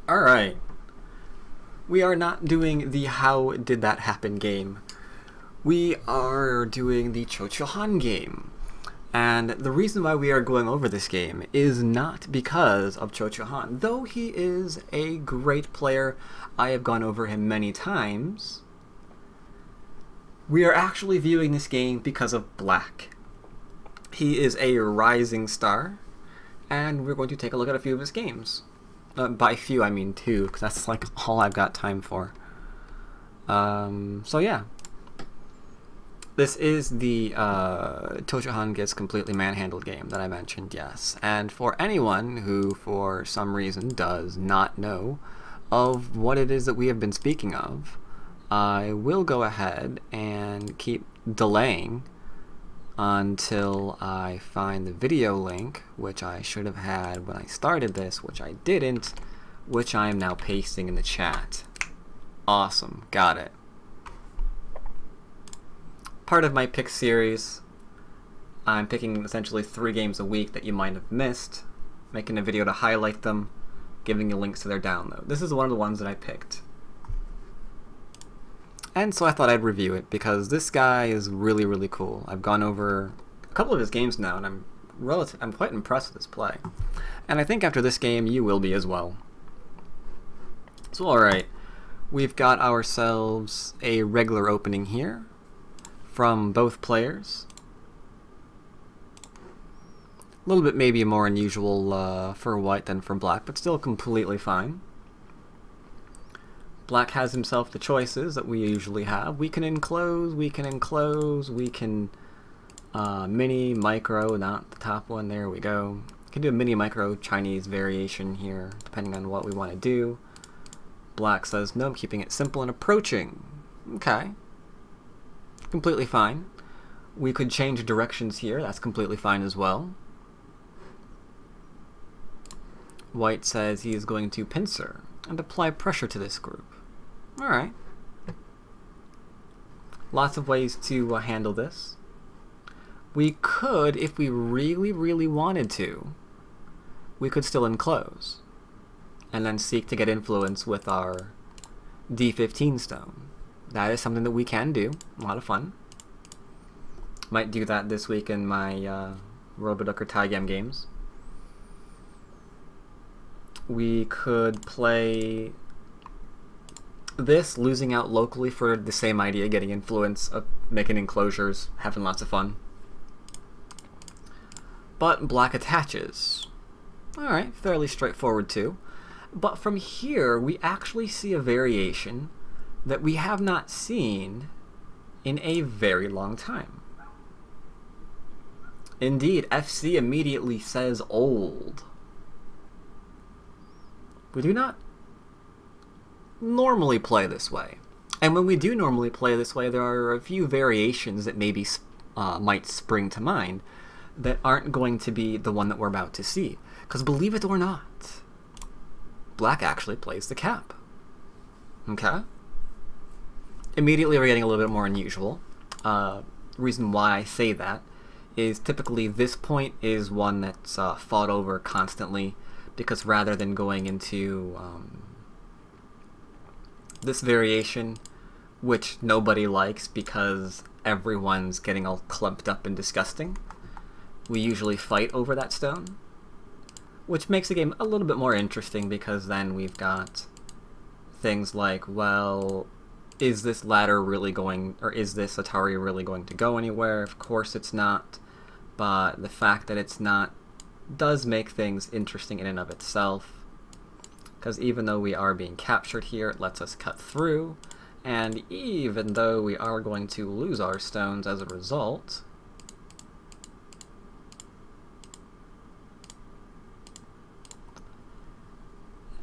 Alright. We are not doing the How Did That Happen game. We are doing the Cho-Cho-Han game. And the reason why we are going over this game is not because of Cho-Cho-Han. Though he is a great player, I have gone over him many times. We are actually viewing this game because of Black. He is a rising star, and we're going to take a look at a few of his games. By few, I mean two, because that's like all I've got time for. So yeah. This is the Cho-Cho-Han Gets Completely Manhandled game that I mentioned, yes. And for anyone who, for some reason, does not know of what it is that we have been speaking of, I will go ahead and keep delaying until I find the video link, which I should have had when I started this, which I didn't, which I am now pasting in the chat. Awesome, got it. Part of my pick series, I'm picking essentially 3 games a week that you might have missed, making a video to highlight them, giving you links to their download. This is one of the ones that I picked. And so I thought I'd review it, because this guy is really, really cool. I've gone over a couple of his games now, and I'm quite impressed with his play. And I think after this game, you will be as well. So alright, we've got ourselves a regular opening here from both players. A little bit maybe more unusual for white than for black, but still completely fine. Black has himself the choices that we usually have. We can enclose, we can mini, micro, not the top one, there we go. We can do a mini, micro, Chinese variation here, depending on what we want to do. Black says, no, I'm keeping it simple and approaching. Okay. Completely fine. We could change directions here, that's completely fine as well. White says he is going to pincer and apply pressure to this group. Alright. Lots of ways to handle this. We could, if we really, really wanted to, we could still enclose and then seek to get influence with our D15 stone. That is something that we can do. A lot of fun. Might do that this week in my Roboduck or Taigam games. We could play this, losing out locally for the same idea, getting influence, making enclosures, having lots of fun. But black attaches. Alright, fairly straightforward too. But from here, we actually see a variation that we have not seen in a very long time. Indeed, FC immediately says old. We do not normally play this way. And when we do normally play this way, there are a few variations that maybe might spring to mind that aren't going to be the one that we're about to see. Because believe it or not, black actually plays the cap. Okay? Immediately we're getting a little bit more unusual. Reason why I say that is typically this point is one that's fought over constantly, because rather than going into this variation, which nobody likes because everyone's getting all clumped up and disgusting, we usually fight over that stone, which makes the game a little bit more interesting, because then we've got things like, well, is this ladder really going, or is this Atari really going to go anywhere? Of course it's not, but the fact that it's not does make things interesting in and of itself. Because even though we are being captured here, it lets us cut through, and even though we are going to lose our stones as a result,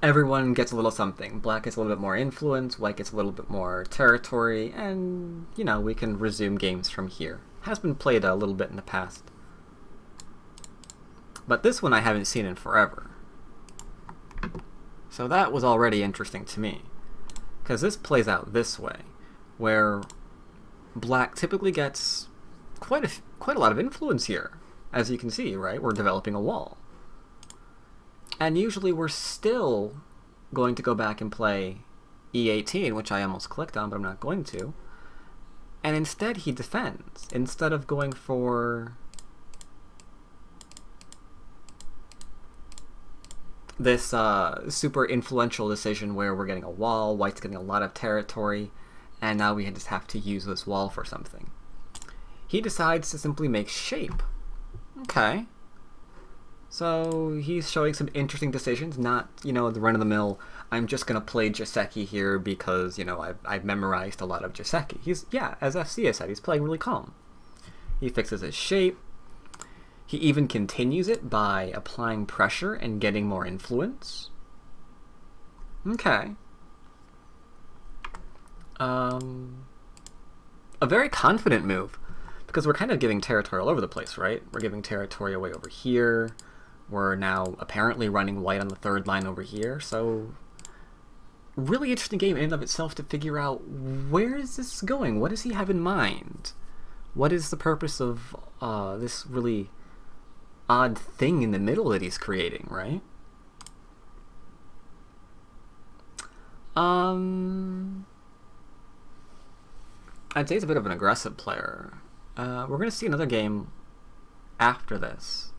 everyone gets a little something. Black gets a little bit more influence, white gets a little bit more territory, and, you know, we can resume games from here. Has been played a little bit in the past. But this one I haven't seen in forever. So that was already interesting to me, because this plays out this way, where black typically gets quite a lot of influence here. As you can see, right? We're developing a wall. And usually we're still going to go back and play E18, which I almost clicked on, but I'm not going to. And instead he defends, instead of going for this super influential decision where we're getting a wall, white's getting a lot of territory, and now we just have to use this wall for something. He decides to simply make shape. Okay. So he's showing some interesting decisions, not, you know, the run-of-the-mill, I'm just going to play Joseki here because, you know, I've memorized a lot of Joseki. He's, yeah, as FC has said, he's playing really calm. He fixes his shape. He even continues it by applying pressure and getting more influence. Okay. A very confident move, because we're kind of giving territory all over the place, right? We're giving territory away over here. We're now apparently running white on the third line over here, so really interesting game in and of itself to figure out where is this going? What does he have in mind? What is the purpose of this really odd thing in the middle that he's creating, right? I'd say he's a bit of an aggressive player. We're going to see another game after this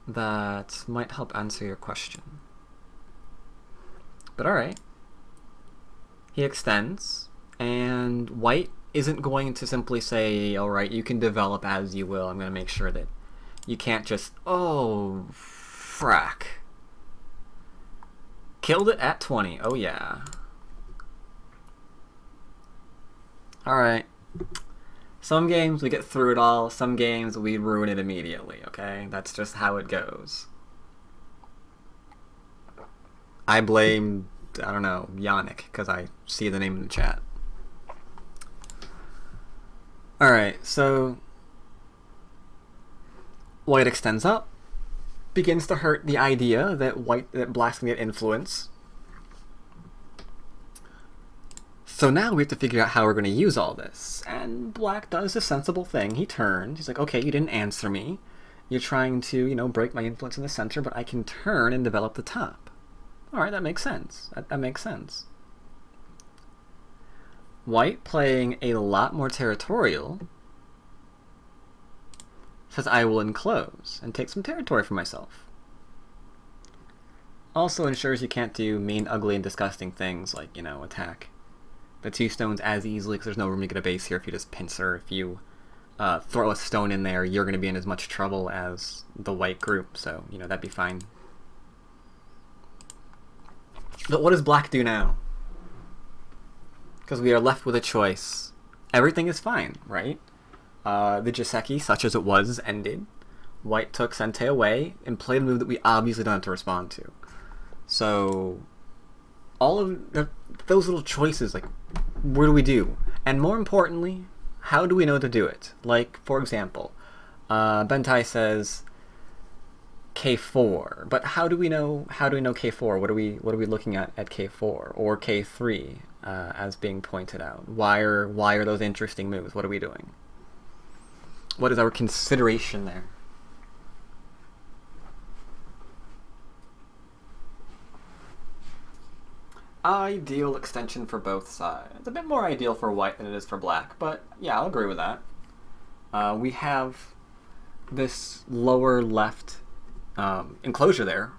that might help answer your question. But alright. He extends, and white isn't going to simply say, alright, you can develop as you will, I'm going to make sure that you can't just, oh, frack. Killed it at 20, oh yeah. Alright. Some games we get through it all, some games we ruin it immediately, okay? That's just how it goes. I blame, I don't know, Yannick, because I see the name in the chat. Alright, so white extends up, begins to hurt the idea that black's gonna get influence. So now we have to figure out how we're going to use all this. And black does a sensible thing. He turns. He's like, okay, you didn't answer me. You're trying to, you know, break my influence in the center, but I can turn and develop the top. Alright, that makes sense. That makes sense. White, playing a lot more territorial, says, I will enclose and take some territory for myself. Also ensures you can't do mean, ugly, and disgusting things like, you know, attack the two stones as easily, because there's no room to get a base here if you just pincer. If you throw a stone in there, you're going to be in as much trouble as the white group, so, you know, that'd be fine. But what does black do now? Because we are left with a choice. Everything is fine, right? The Joseki, such as it was, ended. White took Sente away and played a move that we obviously don't have to respond to. So all of those little choices, like, what do we do? And more importantly, how do we know to do it? Like, for example, Bentai says K4, but how do we know K4? What are we looking at K4 or K3 as being pointed out? Why are those interesting moves? What are we doing? What is our consideration there? Ideal extension for both sides. It's a bit more ideal for white than it is for black, but yeah, I'll agree with that. We have this lower left enclosure there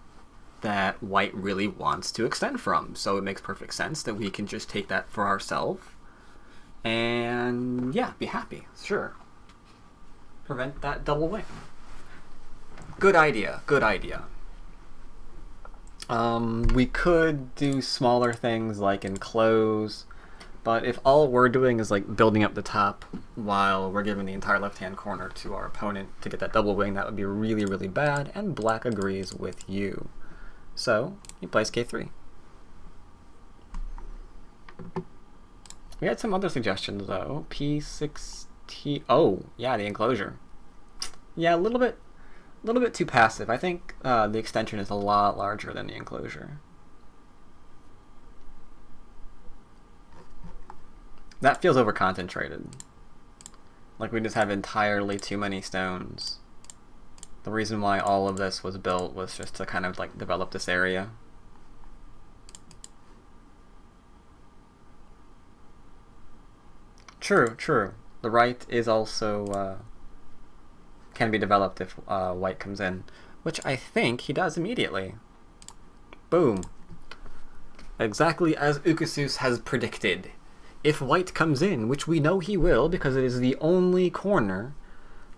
that white really wants to extend from, so it makes perfect sense that we can just take that for ourselves and yeah, be happy, sure. Prevent that double wing. Good idea, good idea. We could do smaller things like enclose, but if all we're doing is like building up the top while we're giving the entire left-hand corner to our opponent to get that double wing, that would be really, really bad, and black agrees with you. So, he plays K3. We had some other suggestions though. P6T, oh, yeah, the enclosure. Yeah, a little bit too passive. I think the extension is a lot larger than the enclosure. That feels over-concentrated. Like we just have entirely too many stones. The reason why all of this was built was just to kind of like develop this area. True, true. The right is also can be developed if white comes in, which I think he does immediately. Boom. Exactly as Ukusus has predicted. If white comes in, which we know he will because it is the only corner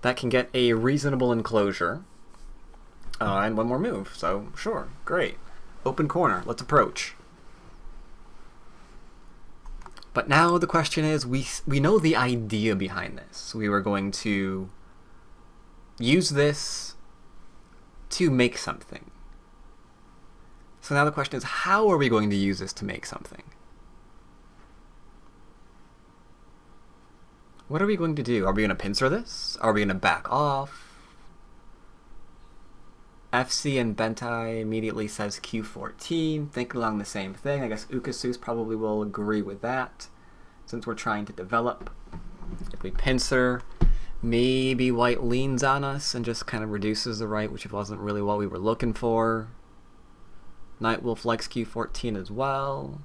that can get a reasonable enclosure, and one more move, so sure, great. Open corner, let's approach. But now the question is, we know the idea behind this. We were going to use this to make something. So now the question is, how are we going to use this to make something? What are we going to do? Are we going to pincer this? Are we going to back off? FC and Bentai immediately says Q14, thinking along the same thing. I guess Ukusus probably will agree with that, since we're trying to develop. If we pincer, maybe white leans on us and just kind of reduces the right, which wasn't really what we were looking for. Knight will flex Q14 as well.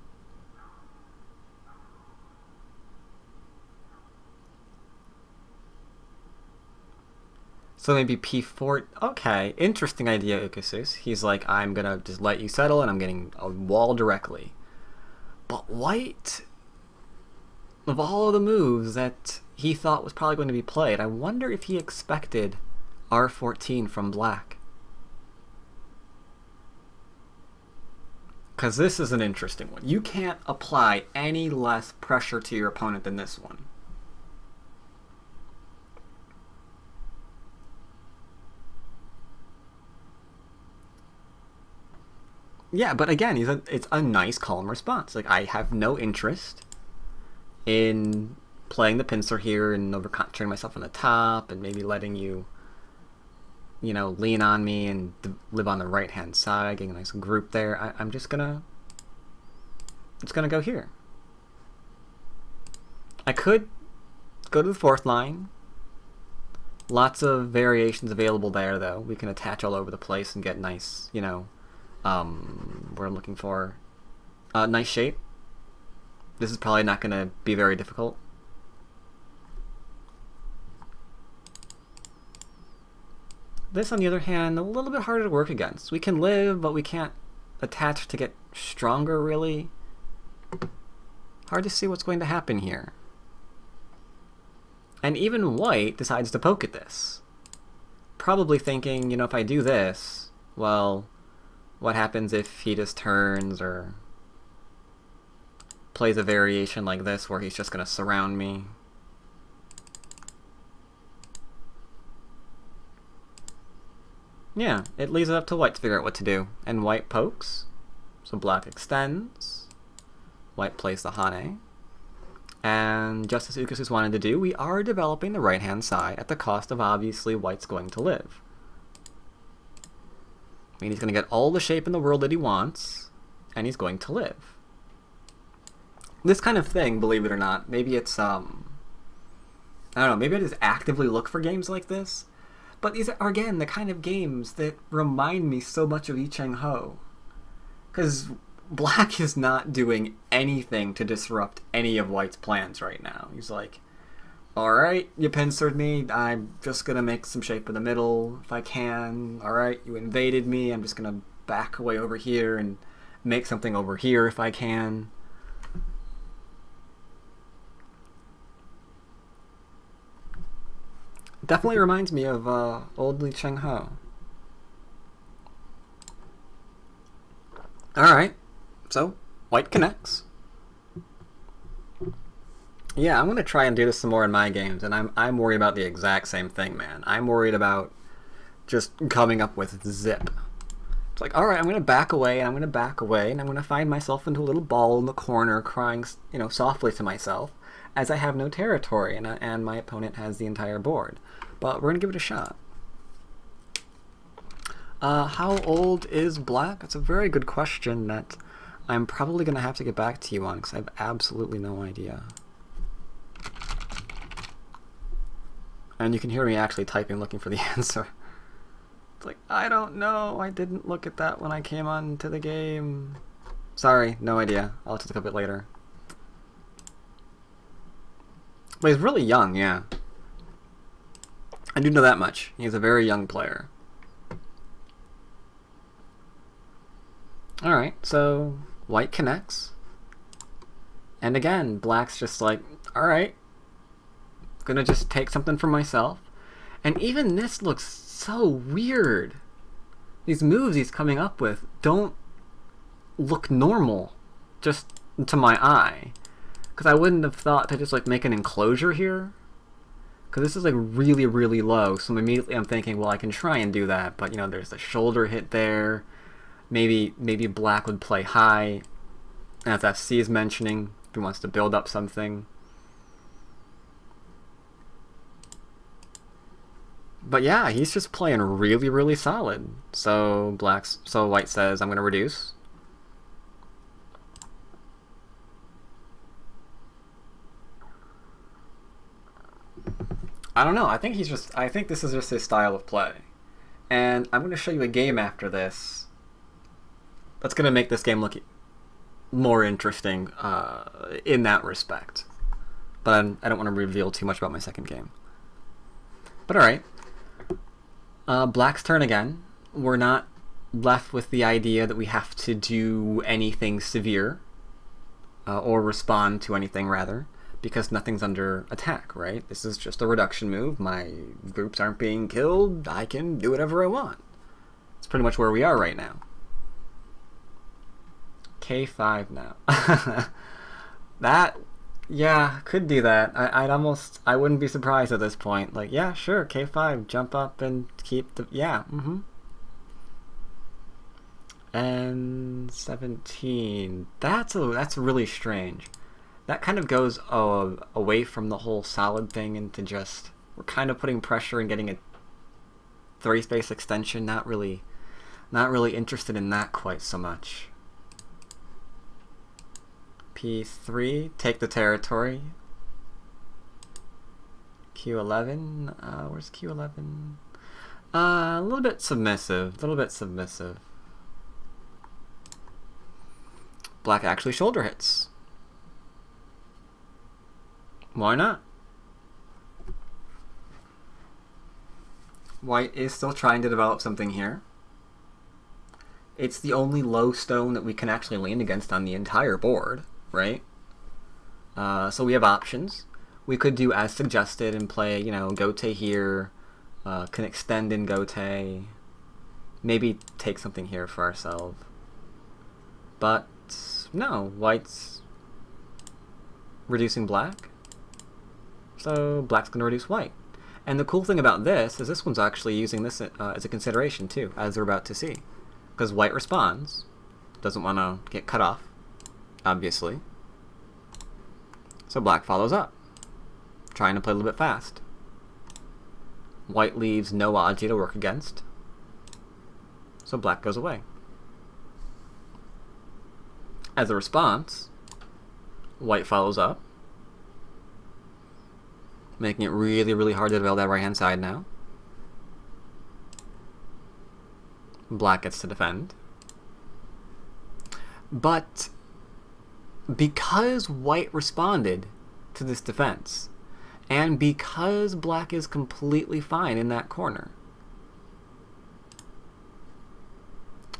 So maybe P4. Okay, interesting idea, Ukusus. He's like, I'm gonna just let you settle and I'm getting a wall directly. But white, of all of the moves that he thought was probably going to be played, I wonder if he expected R14 from black. Because this is an interesting one. You can't apply any less pressure to your opponent than this one. Yeah, but again, it's a nice, calm response. Like, I have no interest in playing the pincer here and over-concentrating myself on the top and maybe letting you, you know, lean on me and live on the right-hand side, getting a nice group there. I'm just gonna go here. I could go to the fourth line. Lots of variations available there, though. We can attach all over the place and get nice, you know, where I'm looking for nice shape. This is probably not going to be very difficult. This, on the other hand, a little bit harder to work against. We can live, but we can't attach to get stronger, really. Hard to see what's going to happen here. And even white decides to poke at this. Probably thinking, you know, if I do this, well, what happens if he just turns or plays a variation like this where he's just going to surround me? Yeah, it leaves it up to white to figure out what to do. And white pokes, so black extends. White plays the Hane. And just as Ukusus wanted to do, we are developing the right-hand side at the cost of obviously white's going to live. I mean, he's going to get all the shape in the world that he wants, and he's going to live. This kind of thing, believe it or not, maybe it's, I don't know, maybe I just actively look for games like this, but these are, again, the kind of games that remind me so much of Yi Cheng-ho. Because black is not doing anything to disrupt any of white's plans right now. He's like, alright, you pincered me, I'm just gonna make some shape in the middle if I can. Alright, you invaded me, I'm just gonna back away over here and make something over here if I can. Definitely reminds me of old Yi Cheng-ho. Alright, so white connects. Yeah, I'm gonna try and do this some more in my games, and I'm worried about the exact same thing, man. I'm worried about just coming up with zip. It's like, alright, I'm gonna back away, and I'm gonna back away, and I'm gonna find myself into a little ball in the corner crying, you know, softly to myself, as I have no territory, and my opponent has the entire board. But we're gonna give it a shot. How old is black? That's a very good question that I'm probably gonna have to get back to you on, because I have absolutely no idea. And you can hear me actually typing, looking for the answer. It's like, I don't know, I didn't look at that when I came on to the game. Sorry, no idea. I'll have to look up it later. But he's really young, yeah. I do know that much. He's a very young player. Alright, so white connects. And again, black's just like, alright, gonna just take something for myself. And even this looks so weird. These moves he's coming up with don't look normal, just to my eye. Because I wouldn't have thought to just like make an enclosure here. Because this is like really, really low, so immediately I'm thinking, well, I can try and do that, but you know, there's the shoulder hit there. Maybe black would play high, as FC is mentioning, if he wants to build up something. But yeah, he's just playing really, really solid. So white says, I'm gonna reduce. I don't know. I think this is just his style of play. And I'm going to show you a game after this that's going to make this game look more interesting in that respect. But I don't want to reveal too much about my second game. But alright. Black's turn again. We're not left with the idea that we have to do anything severe. Or respond to anything, rather. Because nothing's under attack, right? This is just a reduction move. My groups aren't being killed. I can do whatever I want. It's pretty much where we are right now. K5 now. That, yeah, could do that. I wouldn't be surprised at this point. Like, yeah, sure, K5, jump up and keep the, yeah, And 17. That's really strange. That kind of goes away from the whole solid thing into just, we're kind of putting pressure and getting a 3-space extension. Not really interested in that quite so much. P3, take the territory. Q11, where's Q11? A little bit submissive, Black actually shoulder hits. Why not? White is still trying to develop something here. It's the only low stone that we can actually lean against on the entire board, right? So we have options. We could do as suggested and play, you know, Gote here, can extend in Gote, maybe take something here for ourselves. But no, white's reducing black. So black's going to reduce white. And the cool thing about this is this one's actually using this as a consideration too, as we're about to see. Because white responds, doesn't want to get cut off, obviously. So black follows up, trying to play a little bit fast. White leaves no Aji to work against, so black goes away. As a response, white follows up, making it really, really hard to develop that right-hand side now. Black gets to defend. But because white responded to this defense, and because black is completely fine in that corner,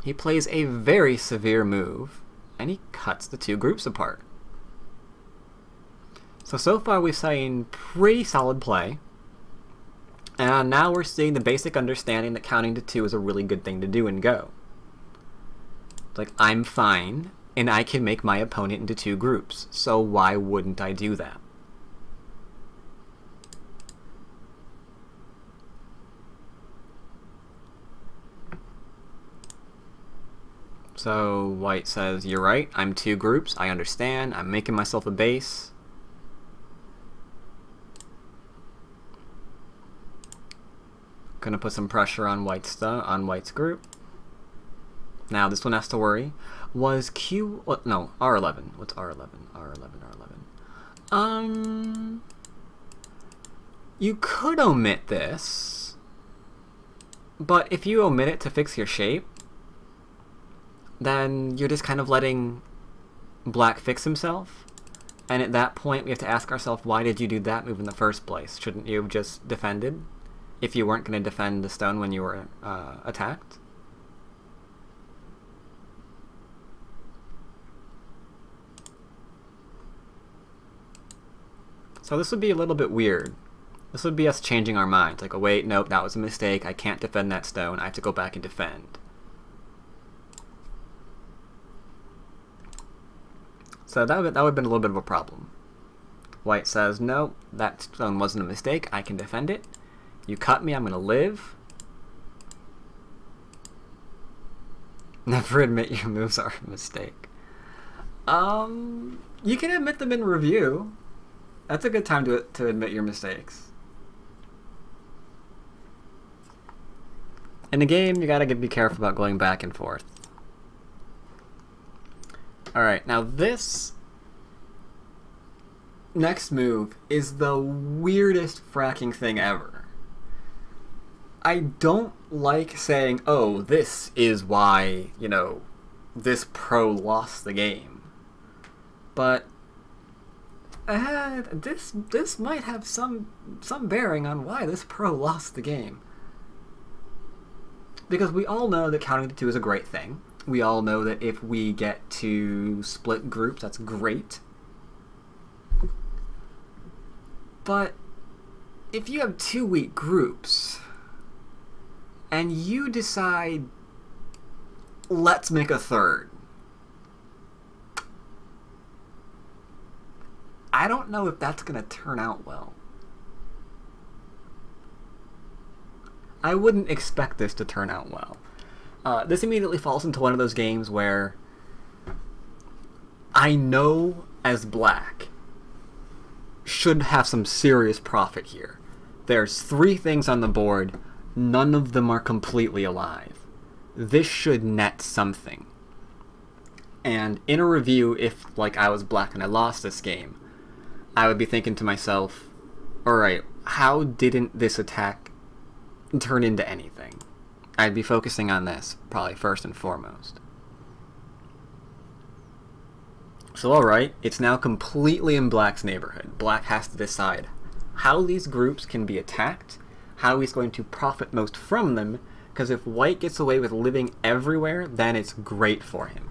he plays a very severe move, and he cuts the two groups apart. So far we've seen pretty solid play, and now we're seeing the basic understanding that counting to 2 is a really good thing to do in Go. It's like, I'm fine, and I can make my opponent into 2 groups, so why wouldn't I do that? So white says, you're right, I'm 2 groups, I understand, I'm making myself a base. Gonna put some pressure on white's group. Now this one has to worry. Was Q? What? No, R11. What's R11? R11. You could omit this, but if you omit it to fix your shape, then you're just kind of letting black fix himself, And at that point, we have to ask ourselves, why did you do that move in the first place? Shouldn't you have just defended if you weren't going to defend the stone when you were attacked? So this would be a little bit weird. This would be us changing our minds. Like, oh wait, nope, that was a mistake. I can't defend that stone. I have to go back and defend. So that would have been a little bit of a problem. White says, no, that stone wasn't a mistake. I can defend it. You cut me, I'm going to live. Never admit your moves are a mistake. You can admit them in review. That's a good time to admit your mistakes. In the game, you gotta be careful about going back and forth. Alright, now this next move is the weirdest fracking thing ever. I don't like saying, oh, this is why, you know, this pro lost the game. But this might have some bearing on why this pro lost the game. Because we all know that counting to 2 is a great thing. We all know that if we get to split groups, that's great. But if you have 2 weak groups, and you decide, let's make a third, I don't know if that's going to turn out well. I wouldn't expect this to turn out well. This immediately falls into one of those games where I know as black should have some serious profit here. There's 3 things on the board, none of them are completely alive. This should net something. And in a review, if like I was black and I lost this game, I would be thinking to myself, alright, how didn't this attack turn into anything? I'd be focusing on this, probably first and foremost. So alright, it's now completely in black's neighborhood. Black has to decide how these groups can be attacked, how he's going to profit most from them, because if white gets away with living everywhere, then it's great for him.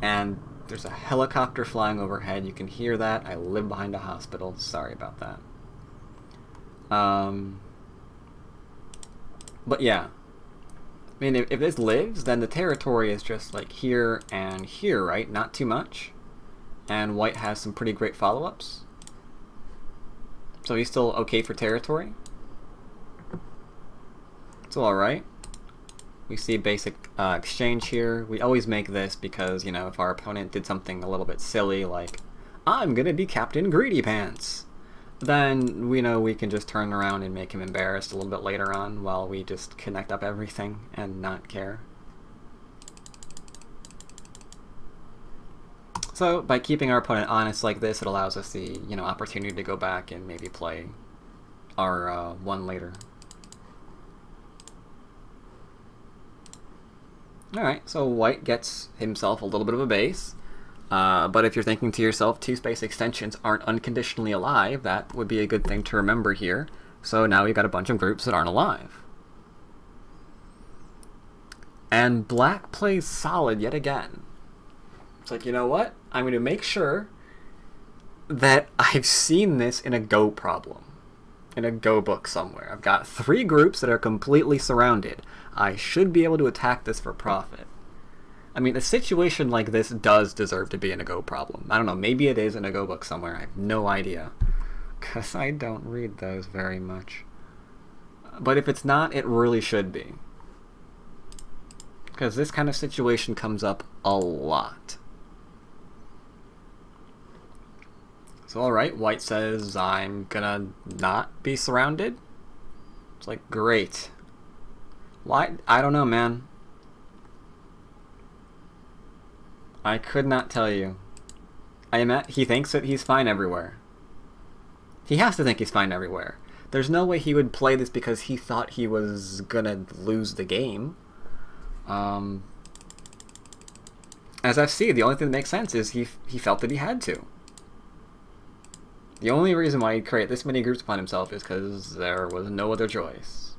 And there's a helicopter flying overhead, you can hear that. I live behind a hospital, sorry about that. But yeah, I mean, if this lives, then the territory is just like here and here, right? Not too much. And white has some pretty great follow-ups. So he's still okay for territory. It's alright. We see basic exchange here. We always make this because, you know, if our opponent did something a little bit silly, like, I'm gonna be Captain Greedy Pants, then we know we can just turn around and make him embarrassed a little bit later on while we just connect up everything and not care. So by keeping our opponent honest like this, it allows us the, you know, opportunity to go back and maybe play our one later. Alright, so white gets himself a little bit of a base. But if you're thinking to yourself, 2 space extensions aren't unconditionally alive, that would be a good thing to remember here. So now we've got a bunch of groups that aren't alive. And black plays solid yet again. It's like, you know what? I'm going to make sure that I've seen this in a Go problem. In a Go book somewhere. I've got 3 groups that are completely surrounded. I should be able to attack this for profit. I mean, a situation like this does deserve to be in a Go problem. I don't know, maybe it is in a Go book somewhere. I have no idea. Because I don't read those very much. But if it's not, it really should be. Because this kind of situation comes up a lot. So alright, white says, I'm gonna not be surrounded. It's like, great. Why? I don't know, man. I could not tell you. He thinks that he's fine everywhere. He has to think he's fine everywhere. There's no way he would play this because he thought he was gonna lose the game. As FC, the only thing that makes sense is he felt that he had to. The only reason why he'd create this many groups upon himself is because there was no other choice.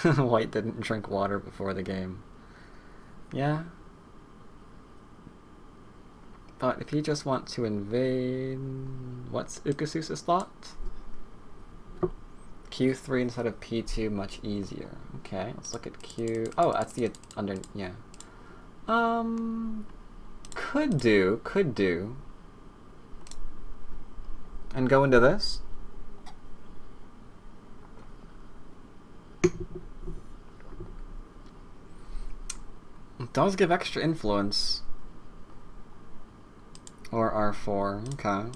White didn't drink water before the game. Yeah. But if you just want to invade... What's Ukasusa's thought? Q3 instead of P2, much easier. Okay, let's look at Q... Oh, that's the under... yeah. Could do. And go into this. It does give extra influence. Or R4, okay.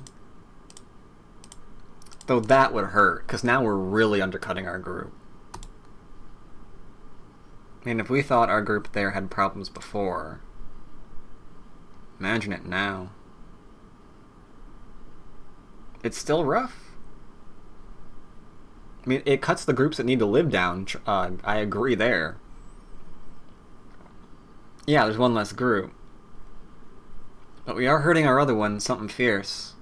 Though that would hurt, because now we're really undercutting our group. I mean, if we thought our group there had problems before, imagine it now. It's still rough. I mean, it cuts the groups that need to live down. I agree there. Yeah, there's one less group. But we are hurting our other one, something fierce.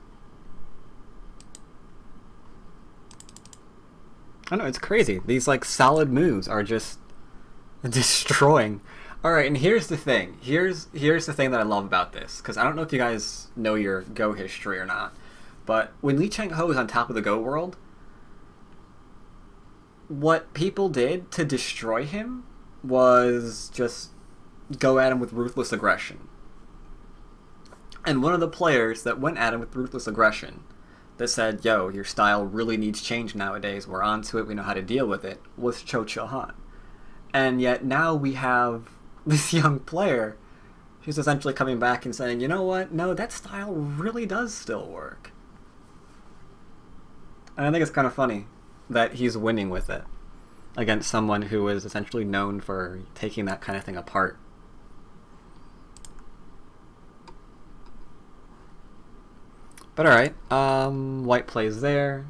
I know, it's crazy. These, like, solid moves are just destroying. Alright, and here's the thing. Here's the thing that I love about this. Because I don't know if you guys know your Go history or not. But when Lee Chang-ho was on top of the Go world, what people did to destroy him was just go at him with ruthless aggression. And one of the players that went at him with ruthless aggression that said, yo, your style really needs change nowadays, we're onto it, we know how to deal with it, was Cho Chil-han. And yet now we have this young player who's essentially coming back and saying, you know what, no, that style really does still work. And I think it's kind of funny that he's winning with it against someone who is essentially known for taking that kind of thing apart. But alright, white plays there.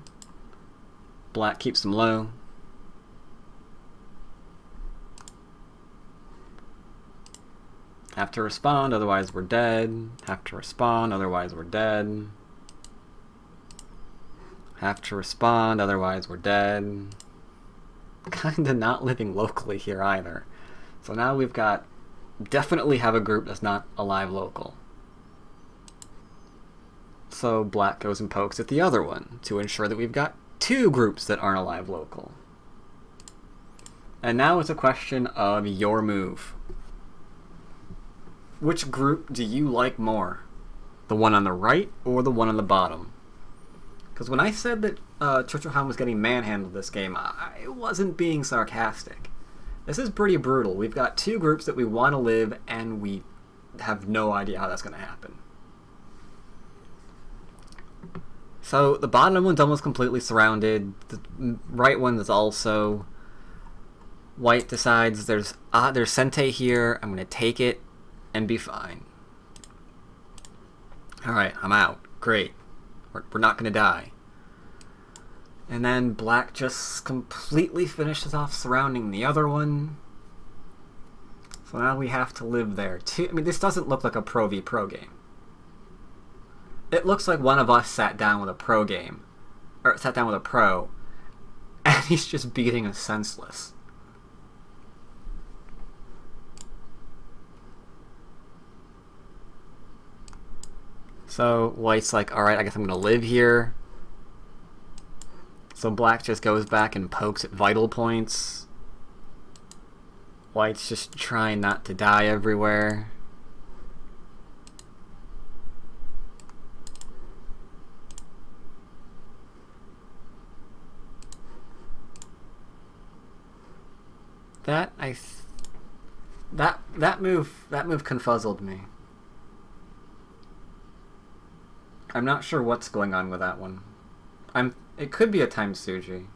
Black keeps him low. Have to respond, otherwise we're dead. Have to respond, otherwise we're dead. Have to respond, otherwise we're dead. Kinda not living locally here either. So now we've got... definitely have a group that's not alive local. So black goes and pokes at the other one to ensure that we've got two groups that aren't alive local. And now it's a question of your move. Which group do you like more? The one on the right or the one on the bottom? Because when I said that Cho Chil-han was getting manhandled this game, I wasn't being sarcastic. This is pretty brutal. We've got two groups that we want to live, and we have no idea how that's going to happen. So the bottom one's almost completely surrounded. The right one is also. White decides there's Sente here. I'm going to take it and be fine. Alright, I'm out. Great. We're not going to die. And then black just completely finishes off surrounding the other one. So now we have to live there too. I mean, this doesn't look like a Pro v Pro game. It looks like one of us sat down with a pro game. Or sat down with a pro. And he's just beating us senseless. So white's like, alright, I guess I'm going to live here. So black just goes back and pokes at vital points. White's just trying not to die everywhere. That move confuzzled me. I'm not sure what's going on with that one. It could be a time Suji.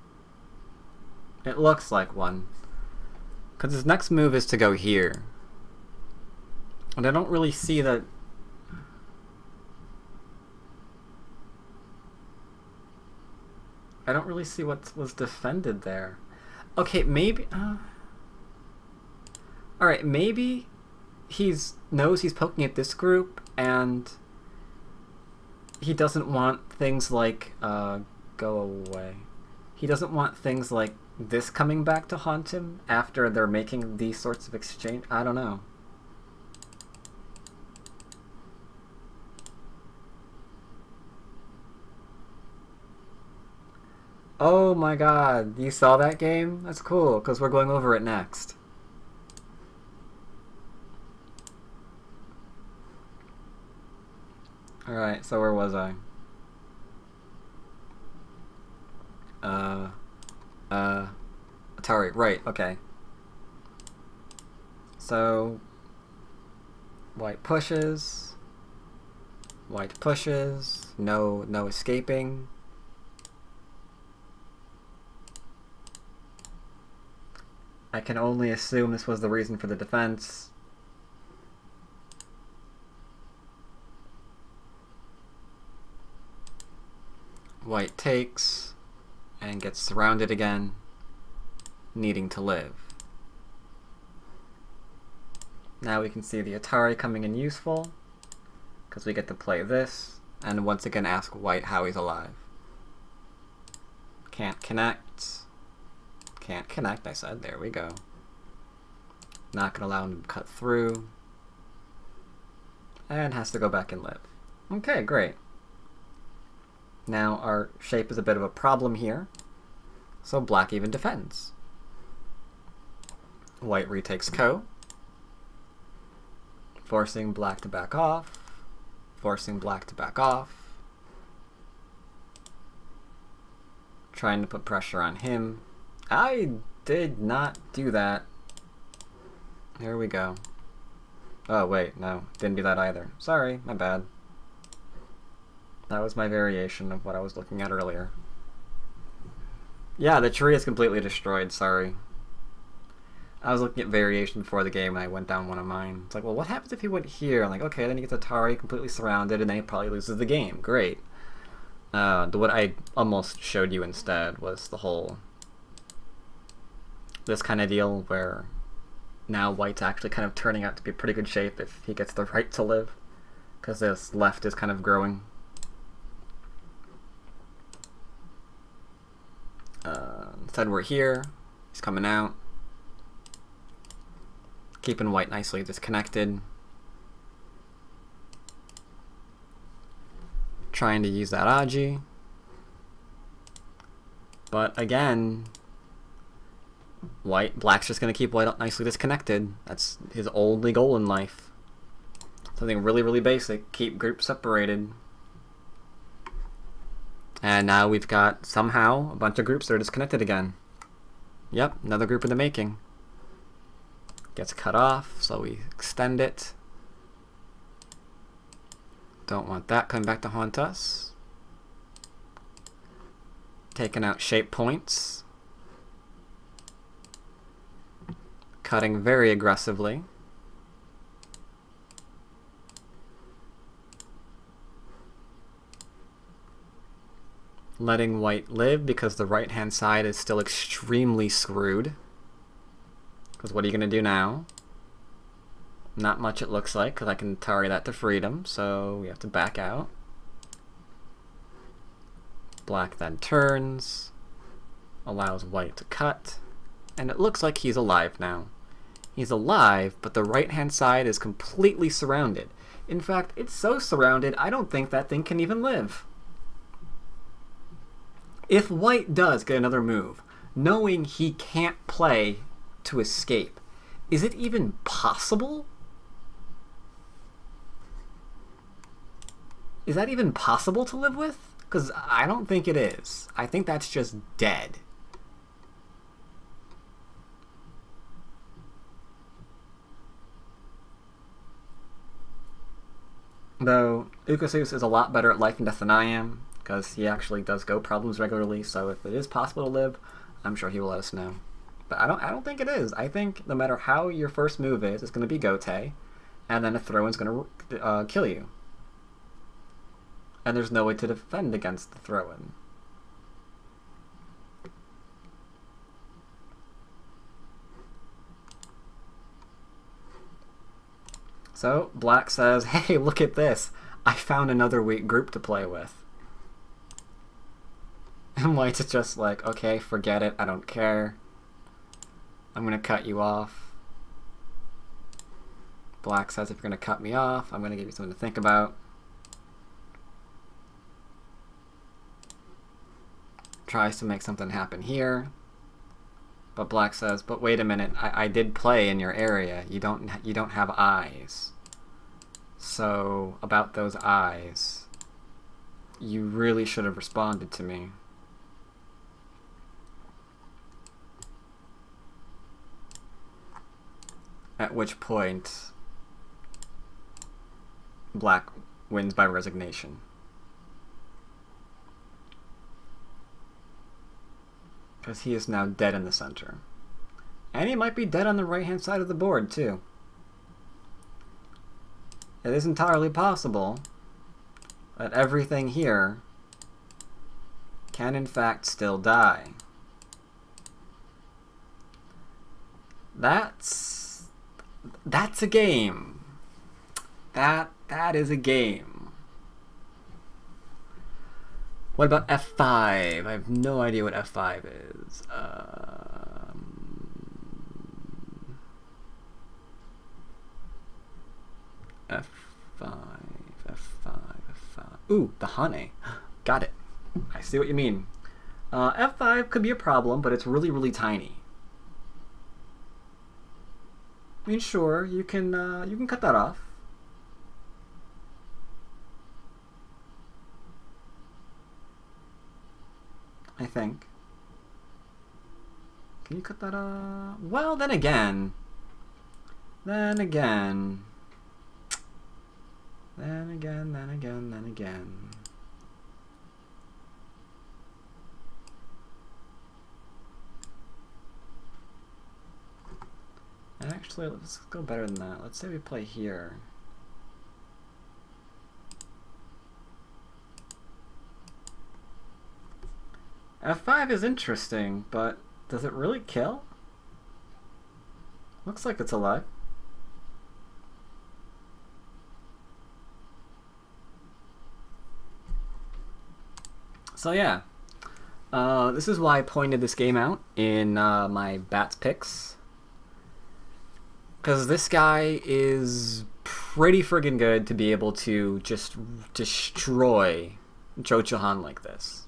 It looks like one. Because his next move is to go here. And I don't really see that... I don't really see what was defended there. Okay, maybe... Alright, maybe knows he's poking at this group, and he doesn't want things like, go away. He doesn't want things like this coming back to haunt him after they're making these sorts of exchange. I don't know. Oh my god, you saw that game? That's cool, because we're going over it next. Alright, so where was I? Atari, right, okay. So, white pushes, no escaping. I can only assume this was the reason for the defense. White takes and gets surrounded again, needing to live. Now we can see the Atari coming in useful, because we get to play this, and once again ask white how he's alive. Can't connect. Can't connect, I said. There we go. Not going to allow him to cut through. And has to go back and live. Okay, great. Now our shape is a bit of a problem here, so black even defends. White retakes ko, forcing black to back off, forcing black to back off, trying to put pressure on him. I did not do that. There we go. Oh wait, no, didn't do that either. Sorry, my bad. That was my variation of what I was looking at earlier. Yeah, the tree is completely destroyed, sorry. I was looking at variation before the game and I went down one of mine. It's like, well, what happens if he went here? I'm like, okay, then he gets Atari completely surrounded and then he probably loses the game. Great. What I almost showed you instead was the whole... this kind of deal where now white's actually kind of turning out to be pretty good shape if he gets the right to live. Because this left is kind of growing. Instead we're here, he's coming out, keeping white nicely disconnected, trying to use that Aji, but again, black's just going to keep white nicely disconnected. That's his only goal in life. Something really, really basic, keep groups separated. And now we've got, somehow, a bunch of groups that are disconnected again. Yep, another group in the making. Gets cut off, so we extend it. Don't want that coming back to haunt us. Taking out shape points. Cutting very aggressively. Letting white live because the right hand side is still extremely screwed. Because what are you going to do now? Not much it looks like, because I can Atari that to freedom, so we have to back out. Black then turns, allows white to cut, and it looks like he's alive now. He's alive, but the right hand side is completely surrounded. In fact, it's so surrounded, I don't think that thing can even live. If white does get another move, knowing he can't play to escape, is it even possible? Is that even possible to live with? Because I don't think it is. I think that's just dead. Though, Ukasus is a lot better at life and death than I am, because he actually does go problems regularly, so if it is possible to live, I'm sure he will let us know. But I don't think it is. I think no matter how your first move is, it's going to be Gote, and then a throw-in's going to kill you. And there's no way to defend against the throw-in. So black says, hey, look at this. I found another weak group to play with. And white's just like, okay, forget it. I don't care. I'm going to cut you off. Black says, if you're going to cut me off, I'm going to give you something to think about. Tries to make something happen here. But black says, but wait a minute, I did play in your area. You don't have eyes. So, about those eyes, you really should have responded to me. At which point, black wins by resignation. Because he is now dead in the center. And he might be dead on the right-hand side of the board, too. It is entirely possible that everything here can in fact still die. That's a game. That is a game. What about F5? I have no idea what F5 is. F5. Ooh, the honey. Got it. I see what you mean. F5 could be a problem, but it's really, really tiny. I mean, sure, you can cut that off. I think. Can you cut that off? Well, then again. Then again. Actually, let's go better than that. Let's say we play here. F5 is interesting, but does it really kill? Looks like it's alive. So yeah, this is why I pointed this game out in my Bats picks. Because this guy is pretty friggin' good to be able to just destroy Zhou Zhihan like this.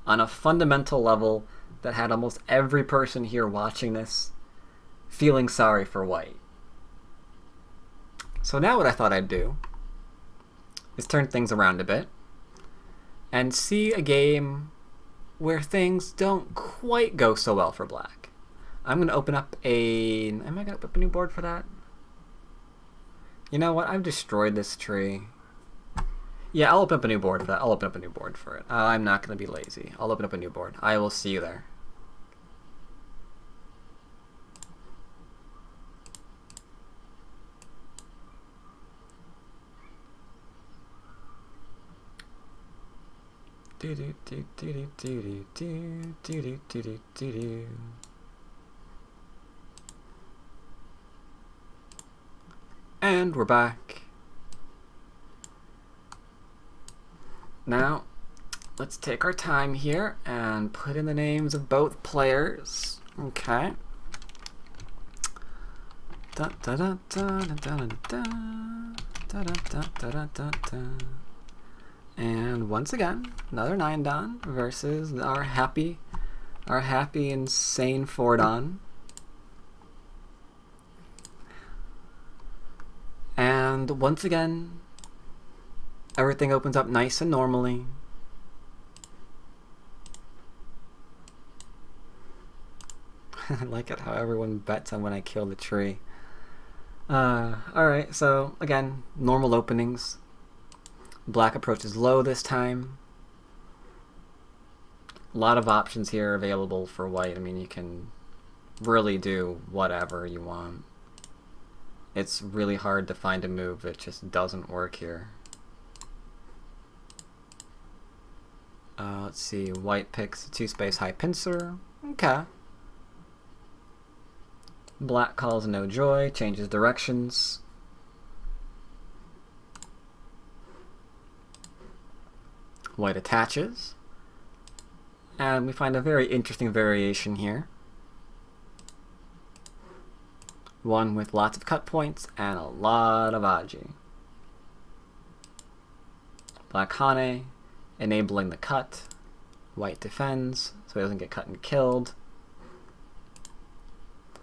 On a fundamental level that had almost every person here watching this feeling sorry for white. So now what I thought I'd do is turn things around a bit and see a game where things don't quite go so well for black. I'm going to open up a... Am I going to open up a new board for that? You know what? I've destroyed this tree. Yeah, I'll open up a new board for that. I'll open up a new board for it. I'm not going to be lazy. I'll open up a new board. I will see you there. And we're back. Now, let's take our time here and put in the names of both players. Okay. And once again, another 9-dan versus our happy insane 4-dan. And once again, everything opens up nice and normally. I like it how everyone bets on when I kill the tree. Alright, so again, normal openings. Black approaches low this time. A lot of options here available for white. I mean, you can really do whatever you want. It's really hard to find a move that just doesn't work here. Let's see, white picks a 2-space high pincer. Okay. Black calls no joy, changes directions. White attaches. And we find a very interesting variation here. One with lots of cut points and a lot of Aji. Black Hane, enabling the cut. White defends, so he doesn't get cut and killed.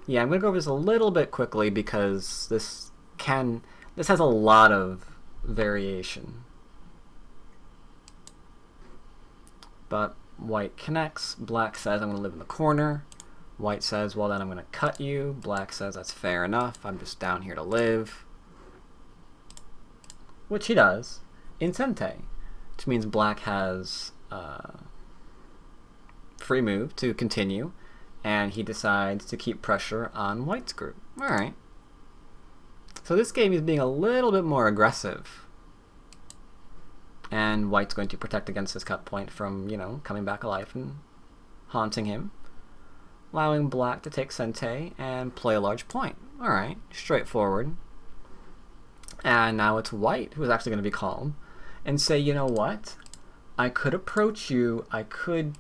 Yeah, I'm going to go over this a little bit quickly because this has a lot of variation. But white connects, black says I'm going to live in the corner. White says, well then I'm going to cut you. Black says that's fair enough, I'm just down here to live. Which he does in Sente, which means black has free move to continue, and he decides to keep pressure on white's group. Alright. So this game is being a little bit more aggressive. And white's going to protect against his cut point from, you know, coming back alive and haunting him. Allowing black to take Sente and play a large point. Alright, straightforward. And now it's white who is actually going to be calm and say, you know what? I could approach you, I could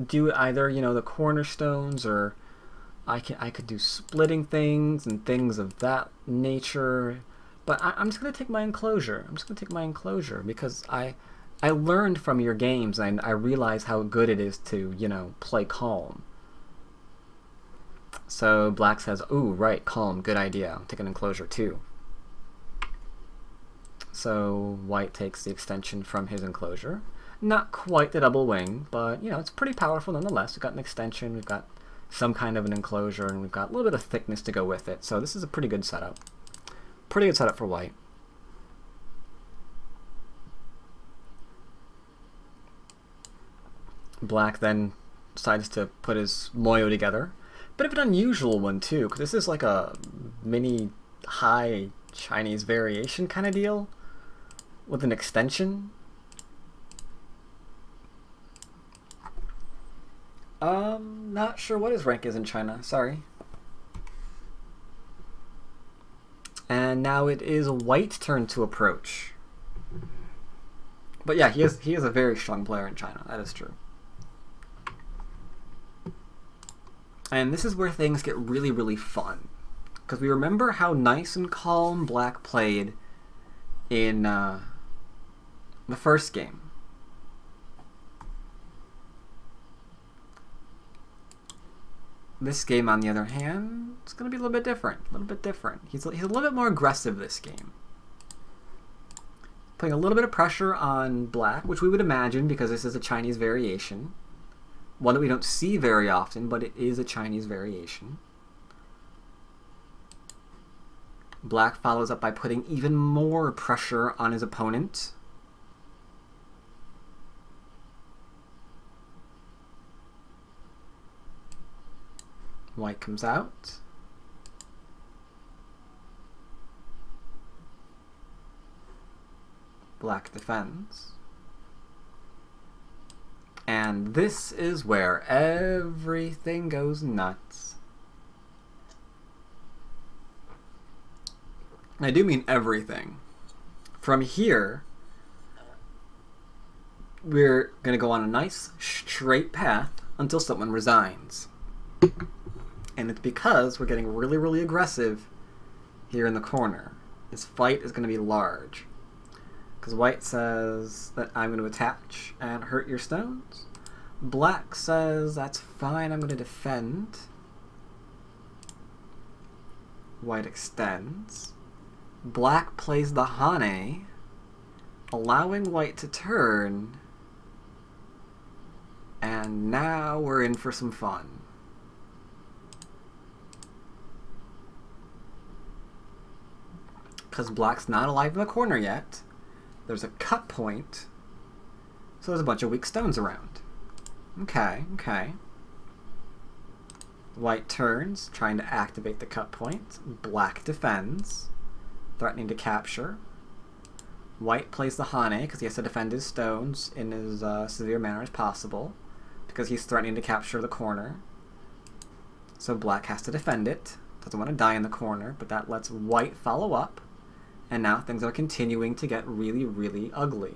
do either, you know, the cornerstones, or I could do splitting things and things of that nature. But I'm just going to take my enclosure. I'm just going to take my enclosure because I learned from your games and I realize how good it is to, you know, play calm. So black says, ooh, right, calm, good idea. I'll take an enclosure too. So white takes the extension from his enclosure. Not quite the double wing, but, you know, it's pretty powerful nonetheless. We've got an extension, we've got some kind of an enclosure, and we've got a little bit of thickness to go with it. So this is a pretty good setup. Pretty good setup for white. Black then decides to put his Moyo together. Bit of an unusual one too, because this is like a mini high Chinese variation kind of deal with an extension. Not sure what his rank is in China, sorry. And now it is white's turn to approach. But yeah, he is a very strong player in China, that is true. And this is where things get really, really fun. Because we remember how nice and calm black played in the first game. This game, on the other hand, it's going to be a little bit different. A little bit different. He's a little bit more aggressive this game. Putting a little bit of pressure on black, which we would imagine because this is a Chinese variation. One that we don't see very often, but it is a Chinese variation. Black follows up by putting even more pressure on his opponent. White comes out. Black defends. And this is where everything goes nuts. I do mean everything. From here, we're going to go on a nice straight path until someone resigns. And it's because we're getting really, really aggressive here in the corner. This fight is going to be large. Because white says that I'm going to attach and hurt your stones. Black says that's fine, I'm going to defend. White extends. Black plays the Hane, allowing white to turn. And now we're in for some fun. Because black's not alive in the corner yet. There's a cut point, so there's a bunch of weak stones around. Okay, okay. White turns, trying to activate the cut point. Black defends, threatening to capture. White plays the Hane, because he has to defend his stones in as severe manner as possible, because he's threatening to capture the corner. So black has to defend it. Doesn't want to die in the corner, but that lets white follow up. And now things are continuing to get really, really ugly.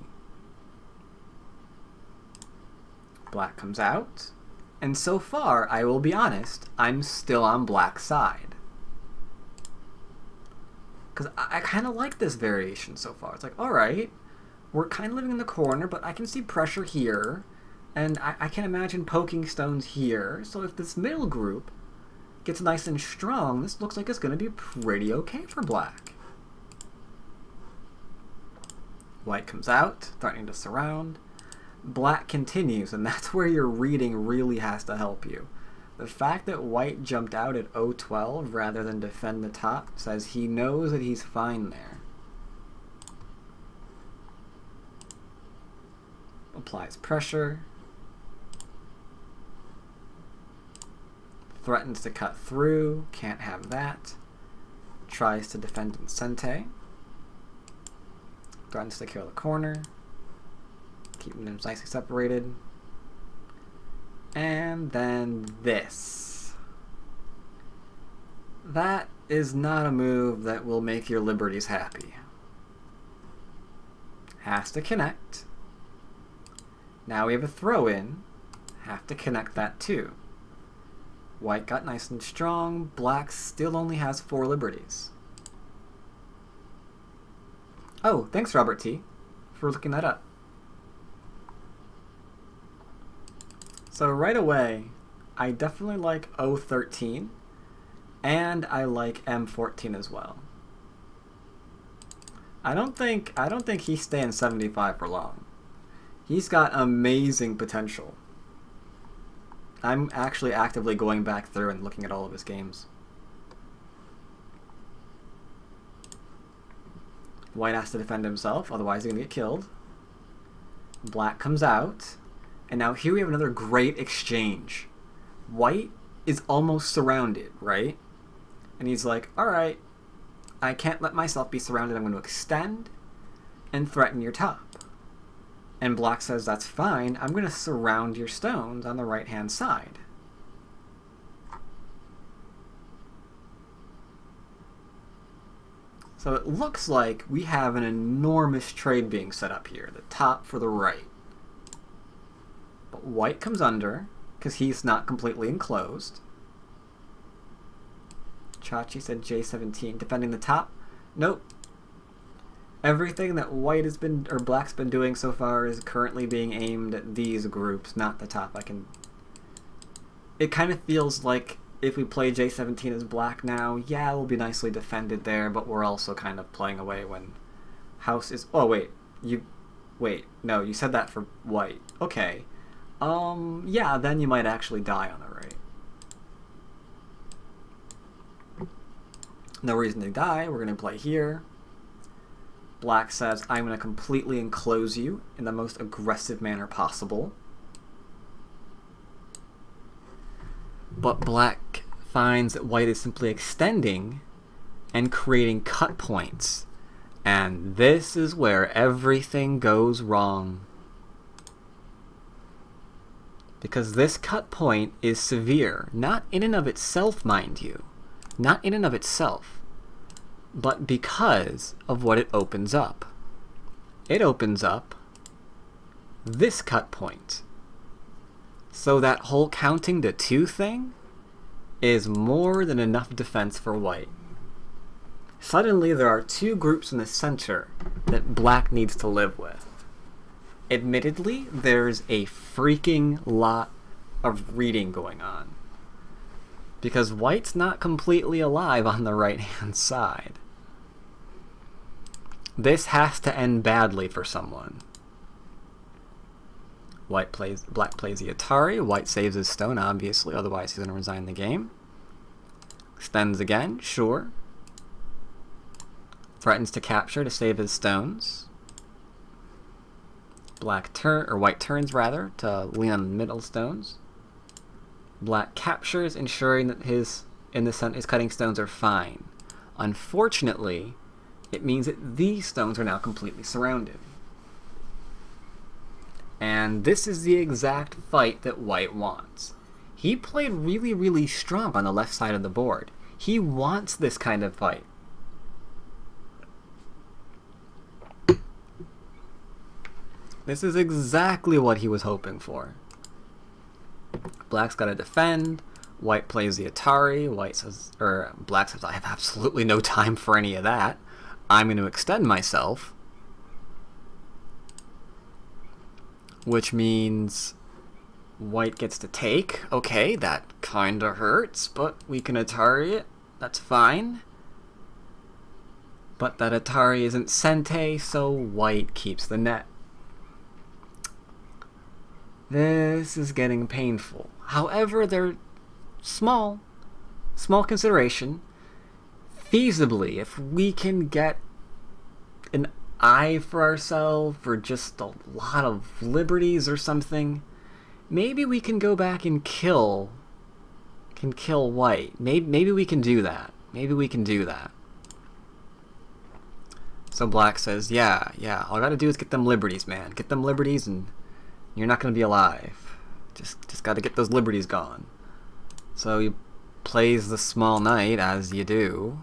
Black comes out. And so far, I will be honest, I'm still on Black's side. Because I kind of like this variation so far. It's like, alright, we're kind of living in the corner, but I can see pressure here. And I can imagine poking stones here. So if this middle group gets nice and strong, this looks like it's going to be pretty okay for Black. White comes out, threatening to surround. Black continues, and that's where your reading really has to help you. The fact that White jumped out at 012 rather than defend the top says he knows that he's fine there. Applies pressure. Threatens to cut through, can't have that. Tries to defend Incente. Threatens to kill the corner. Keeping them nicely separated. And then this. That is not a move that will make your liberties happy. Has to connect. Now we have a throw-in. Have to connect that too. White got nice and strong. Black still only has 4 liberties. Oh, thanks Robert T. for looking that up. So right away, I definitely like O13, and I like M14 as well. I don't think he's staying 75 for long. He's got amazing potential. I'm actually actively going back through and looking at all of his games. White has to defend himself, otherwise he's gonna get killed. Black comes out. And now here we have another great exchange. White is almost surrounded, right? And he's like, alright, I can't let myself be surrounded. I'm going to extend and threaten your top. And Black says, that's fine. I'm going to surround your stones on the right-hand side. So it looks like we have an enormous trade being set up here. The top for the right. But White comes under, because he's not completely enclosed. Chachi said J17, defending the top. Nope. Everything that White has been, or Black's been doing so far is currently being aimed at these groups, not the top. It kind of feels like if we play J17 as Black now, yeah, we'll be nicely defended there, but we're also kind of playing away when House is, oh wait, no, you said that for White. Okay. Yeah, then you might actually die on the right. No reason to die, we're going to play here. Black says, I'm going to completely enclose you in the most aggressive manner possible. But Black finds that White is simply extending and creating cut points. And this is where everything goes wrong. Because this cut point is severe, not in and of itself, mind you, not in and of itself, but because of what it opens up. It opens up this cut point. So that whole counting to 2 thing is more than enough defense for White. Suddenly there are 2 groups in the center that Black needs to live with. Admittedly, there's a freaking lot of reading going on. Because White's not completely alive on the right-hand side. This has to end badly for someone. Black plays the Atari. White saves his stone, obviously, otherwise he's going to resign the game. Extends again, sure. Threatens to capture to save his stones. White turns rather to lean on the middle stones. Black captures, ensuring that his cutting stones are fine. Unfortunately, it means that these stones are now completely surrounded. And this is the exact fight that White wants. He played really, really strong on the left side of the board. He wants this kind of fight. This is exactly what he was hoping for. Black's got to defend. White plays the Atari. White says, or Black says, I have absolutely no time for any of that. I'm going to extend myself. Which means White gets to take. Okay, that kinda hurts, but we can Atari it. That's fine. But that Atari isn't Sente, so White keeps the net. This is getting painful. However, they're small consideration. Feasibly, if we can get an eye for ourselves for just a lot of liberties or something, maybe we can go back and kill White. Maybe we can do that. Maybe we can do that. So Black says, yeah, all I gotta do is get them liberties, man. Get them liberties and you're not gonna be alive. Just gotta get those liberties gone. So he plays the small knight, as you do.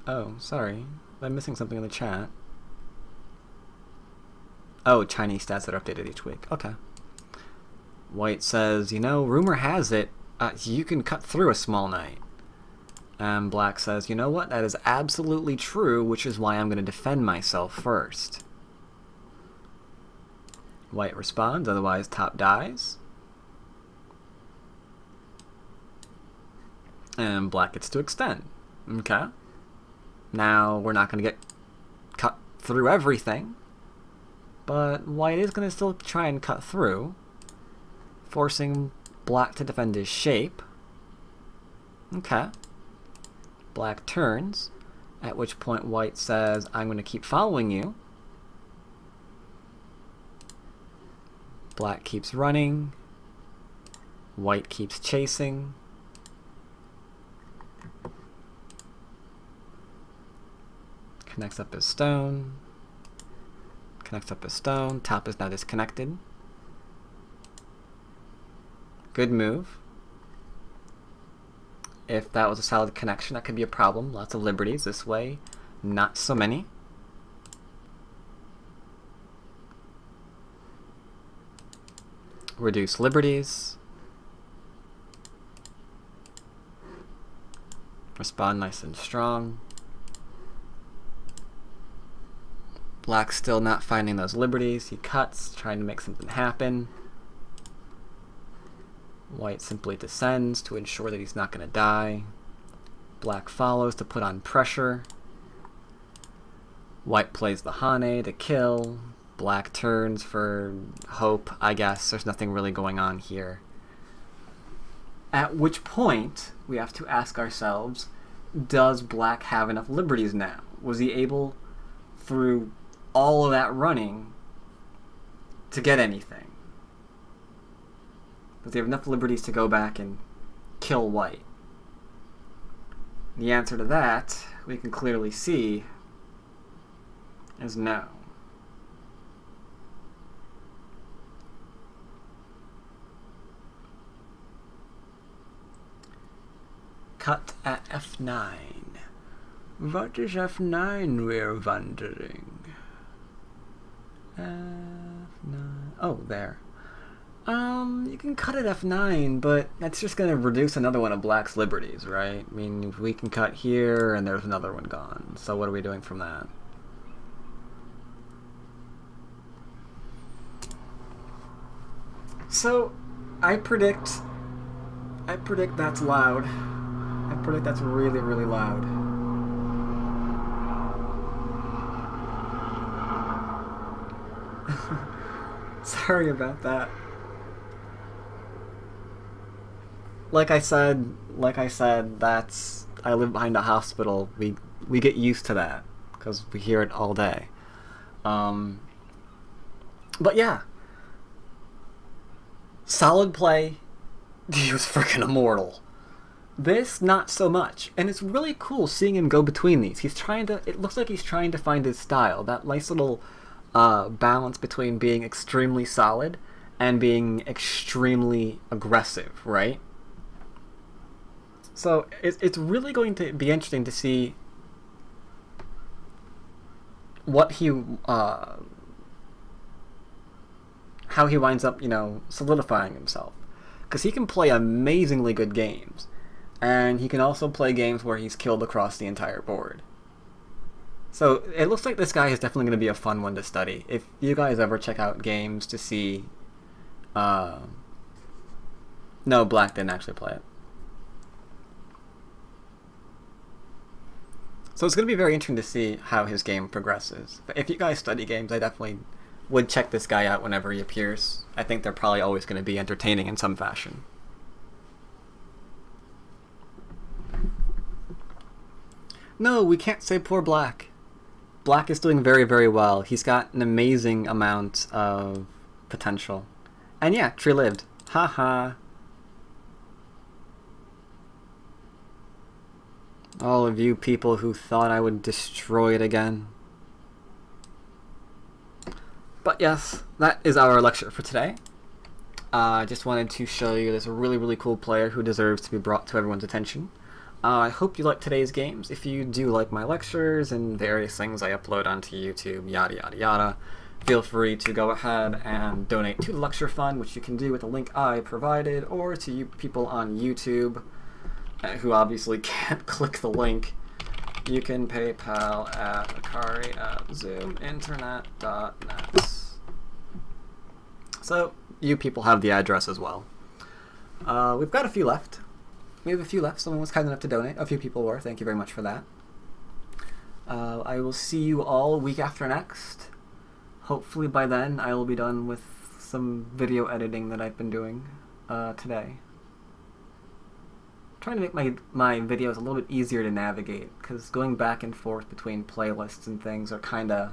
Oh, sorry. I'm missing something in the chat. Oh, Chinese stats that are updated each week. Okay. White says, you know, rumor has it, you can cut through a small knight. And Black says, you know what, that is absolutely true, which is why I'm going to defend myself first. White responds, otherwise top dies. And Black gets to extend. Okay. Now, we're not going to get cut through everything, but White is going to still try and cut through, forcing Black to defend his shape. Okay. Black turns, at which point White says, I'm going to keep following you. Black keeps running. White keeps chasing. Connects up his stone. Connects up his stone. Top is now disconnected. Good move. If that was a solid connection, that could be a problem. Lots of liberties this way. Not so many. Reduce liberties. Respond nice and strong. Black's still not finding those liberties. He cuts, trying to make something happen. White simply descends to ensure that he's not going to die. Black follows to put on pressure. White plays the Hane to kill. Black turns for hope, I guess. There's nothing really going on here. At which point, we have to ask ourselves, does Black have enough liberties now? Was he able, through all of that running, to get anything? Does he have enough liberties to go back and kill White? The answer to that, we can clearly see, is no. Cut at F9. What is F9, we're wondering? F9. Oh, there. You can cut at F9, but that's just going to reduce another one of Black's liberties, right? I mean, if we can cut here, and there's another one gone. So what are we doing from that? So, I predict that's loud. I predict that's really, really loud. Sorry about that. Like I said, that's, I live behind a hospital. We get used to that because we hear it all day. But yeah, solid play. He was freaking immortal. This, not so much. And it's really cool seeing him go between these. He's trying to, it looks like he's trying to find his style. That nice little balance between being extremely solid and being extremely aggressive, right? So it's really going to be interesting to see what he how he winds up, solidifying himself. Because he can play amazingly good games, and he can also play games where he's killed across the entire board. So it looks like this guy is definitely going to be a fun one to study. If you guys ever check out games to see... no, Black didn't actually play it. So it's going to be very interesting to see how his game progresses. But if you guys study games, I definitely would check this guy out whenever he appears. I think they're probably always going to be entertaining in some fashion. No, we can't say poor Black. Black is doing very, very well. He's got an amazing amount of potential. And yeah, Tree lived. Haha. All of you people who thought I would destroy it again. But yes, that is our lecture for today. I just wanted to show you this really, really cool player who deserves to be brought to everyone's attention. I hope you liked today's games. If you do like my lectures and various things I upload onto YouTube, yada yada yada, feel free to go ahead and donate to the lecture fund, which you can do with the link I provided, or to you people on YouTube who obviously can't click the link. You can PayPal at akari@zoominternet.net. So you people have the address as well. We've got a few left. We have a few left. Someone was kind enough to donate. A few people were. Thank you very much for that. I will see you all week after next. Hopefully by then I will be done with some video editing that I've been doing today. Trying to make my videos a little bit easier to navigate, because going back and forth between playlists and things are kind of